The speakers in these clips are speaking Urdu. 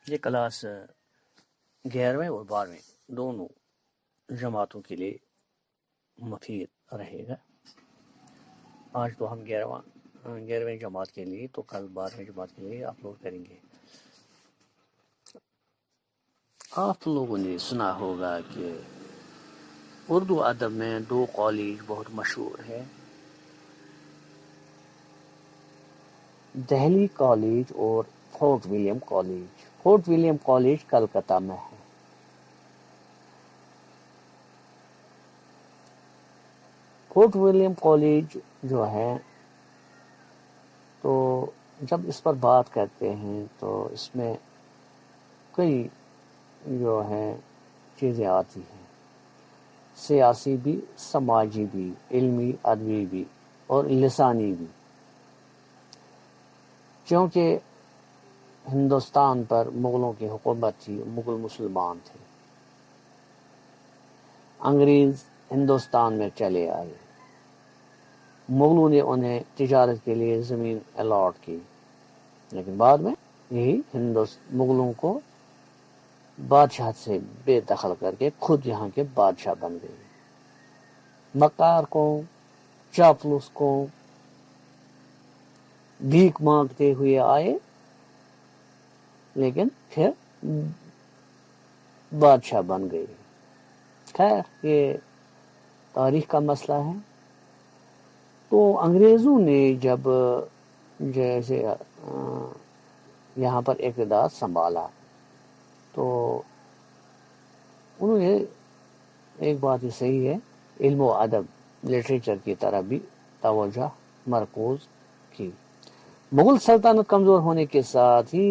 یہ کلاس 11ویں اور 12ویں دونوں جماعتوں کے لیے مفید رہے گا۔ آج تو ہم 11ویں جماعت کے لیے، تو کل 12ویں جماعت کے لیے اپلوڈ کریں گے۔ آپ لوگوں نے سنا ہوگا کہ اردو ادب میں 2 کالج بہت مشہور ہے، دہلی کالج اور Fort William college. Fort William college Calcutta میں ہے۔ فورٹ ولیم کالج جو ہے، تو جب اس پر بات کرتے ہیں تو اس میں کئی جو ہے چیزیں آتی ہیں، سیاسی بھی، سماجی بھی، علمی، ادبی بھی اور لسانی بھی، کیونکہ ہندوستان پر مغلوں کی حکومت تھی، مغل مسلمان تھے، انگریز ہندوستان میں چلے آئے، مغلوں نے انہیں تجارت کے لیے زمین الاٹ کی، لیکن بعد میں یہی مغلوں کو بادشاہ سے بے دخل کر کے خود یہاں کے بادشاہ بن گئے۔ مکار کو، چاپلوس کو بھیک مانگتے ہوئے آئے، لیکن پھر بادشاہ بن گئے۔ خیر، یہ تاریخ کا مسئلہ ہے۔ تو انگریزوں نے جب جیسے یہاں پر اقتدار سنبھالا، تو انہوں نے ایک بات یہ صحیح ہے، علم و ادب، لٹریچر کی طرف بھی توجہ مرکوز کی۔ مغل سلطنت کمزور ہونے کے ساتھ ہی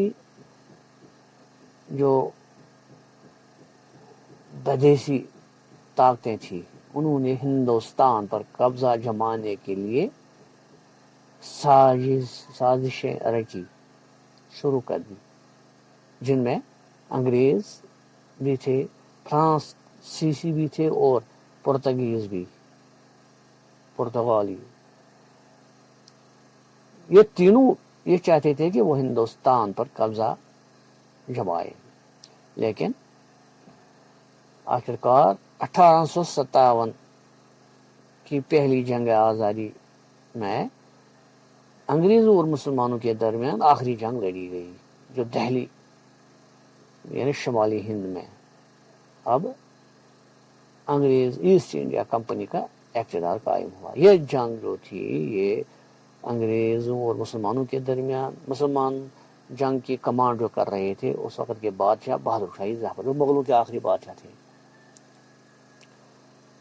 جو بدیسی طاقتیں تھیں، انہوں نے ہندوستان پر قبضہ جمانے کے لیے سازشیں رچی شروع کر دی، جن میں انگریز بھی تھے، فرانسیسی بھی تھے اور پرتگالی یہ تینوں یہ چاہتے تھے کہ وہ ہندوستان پر قبضہ جمائے، لیکن آخرکار 1857 کی پہلی جنگ آزادی میں انگریزوں اور مسلمانوں کے درمیان آخری جنگ لڑی گئی، جو دہلی یعنی شمالی ہند میں اب انگریز ایسٹ انڈیا کمپنی کا اقتدار قائم ہوا۔ یہ جنگ جو تھی، یہ انگریزوں اور مسلمانوں کے درمیان، مسلمان جنگ کی کمانڈ جو کر رہے تھے اس وقت کے بادشاہ بہادر شاہ ظفر، جو مغلوں کے آخری بادشاہ تھے،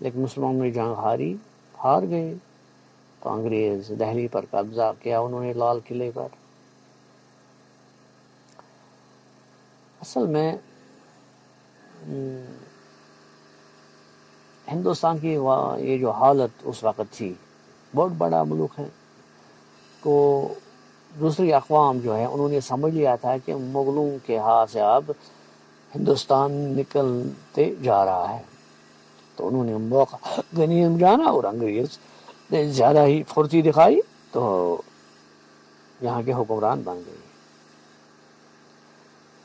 لیکن مسلمانوں نے جنگ ہار گئے، تو انگریز دہلی پر قبضہ کیا انہوں نے، لال قلعے پر۔ اصل میں ہندوستان کی یہ جو حالت اس وقت تھی، بہت بڑا ملک ہے، تو دوسری اقوام جو ہے انہوں نے سمجھ لیا تھا کہ مغلوں کے ہاتھ سے اب ہندوستان نکلتے جا رہا ہے، تو انہوں نے موقع غنیمت جانا اور انگریز نے زیادہ ہی پھرتی دکھائی تو یہاں کے حکمران بن گئے۔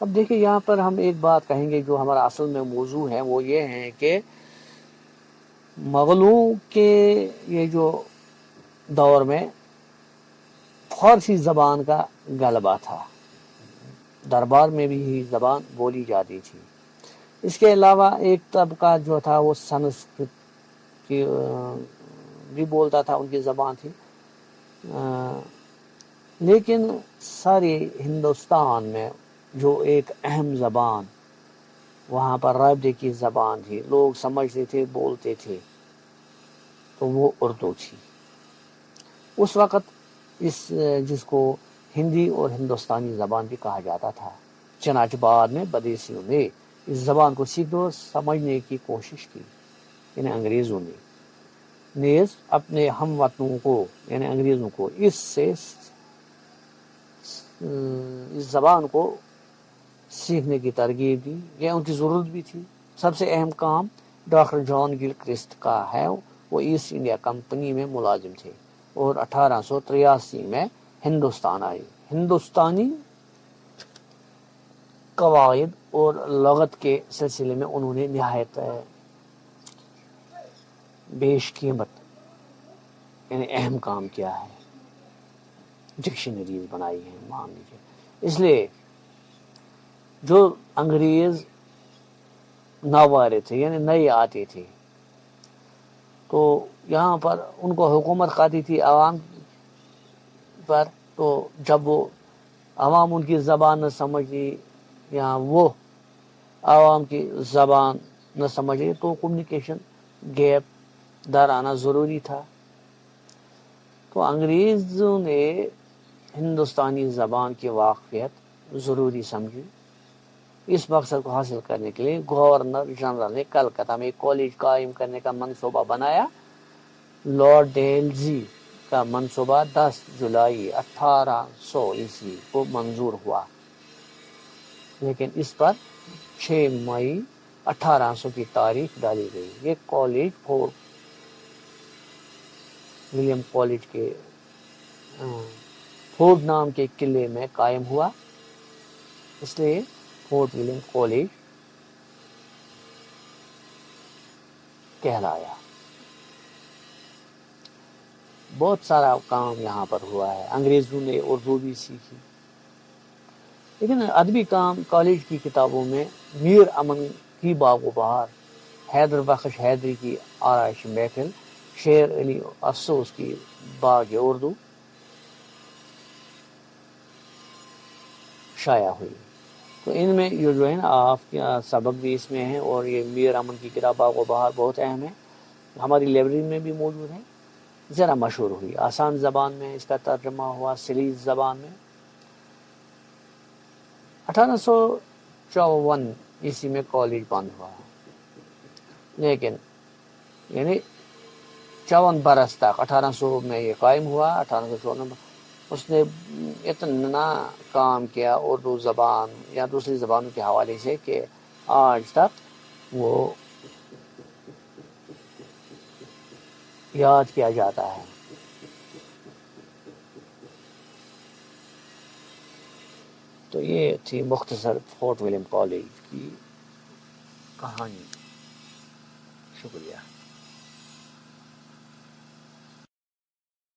اب دیکھیں، یہاں پر ہم ایک بات کہیں گے جو ہمارا اصل میں موضوع ہے، وہ یہ ہے کہ مغلوں کے یہ جو دور میں فارسی زبان کا غلبہ تھا، دربار میں بھی یہی زبان بولی جاتی تھی۔ اس کے علاوہ ایک طبقہ جو تھا وہ سنسکرت کی بھی بولتا تھا، ان کی زبان تھی، لیکن سارے ہندوستان میں جو ایک اہم زبان وہاں پر رابطے کی زبان تھی، لوگ سمجھتے تھے، بولتے تھے، تو وہ اردو تھی۔ اس وقت جس کو ہندی اور ہندوستانی زبان بھی کہا جاتا تھا، چنانچہ بعد میں بدیسیوں نے اس زبان کو سیکھو سمجھنے کی کوشش کی، یعنی انگریزوں نے نیز اپنے ہم وطنوں کو یعنی انگریزوں کو اس زبان کو سیکھنے کی ترغیب دی، یہ ان کی ضرورت بھی تھی۔ سب سے اہم کام ڈاکٹر جان گلکرسٹ کا ہے، وہ ایسٹ انڈیا کمپنی میں ملازم تھے اور 1883 میں ہندوستان آئے۔ ہندوستانی قواعد اور لغت کے سلسلے میں انہوں نے نہایت بیش قیمت یعنی اہم کام کیا ہے، ڈکشنریز بنائی ہیں مان لیجیے. اس لیے جو انگریز نوارے تھے یعنی نئے آتے تھے تو یہاں پر ان کو حکومت خاتی تھی عوام پر، تو جب وہ عوام ان کی زبان نہ سمجھی یا وہ عوام کی زبان نہ سمجھے تو کمیونیکیشن گیپ در آنا ضروری تھا. تو انگریزوں نے ہندوستانی زبان کی واقفیت ضروری سمجھی. اس مقصد کو حاصل کرنے کے لیے گورنر جنرل نے کلکتہ میں ایک کالج قائم کرنے کا منصوبہ بنایا. لارڈ ڈیلزی کا منصوبہ 10 جولائی 1800 کو منظور ہوا، لیکن اس پر 6 مئی 1800 کی تاریخ ڈالی گئی. یہ کالج فورٹ ولیم کالج کے فورٹ نام کے قلعے میں قائم ہوا، اس لیے فورٹ ولیم کالج کہلایا. بہت سارا کام یہاں پر ہوا ہے. انگریزوں نے اردو بھی سیکھی، لیکن ادبی کام کالج کی کتابوں میں میر امن کی باغ و بہار، حیدر بخش حیدری کی آرائش محفل، شیر علی افسوس کی باغ اردو شائع ہوئی. تو ان میں یہ جو ہے نا آپ کا سبق بھی اس میں ہے، اور یہ میر امن کی کتاب باغ و بہار بہت اہم ہے، ہماری لائبریری میں بھی موجود ہے. ذرا مشہور ہوئی، آسان زبان میں اس کا ترجمہ ہوا، سلیس زبان میں. 1854 میں کالج بند ہوا، لیکن یعنی 54 برس تک 1800 میں یہ قائم ہوا. 1854 اس نے اتنا کام کیا اردو زبان یا دوسری زبانوں کے حوالے سے کہ آج تک وہ یاد کیا جاتا ہے. تو یہ تھی مختصر فورٹ ولیم کالج کی کہانی. شکریہ.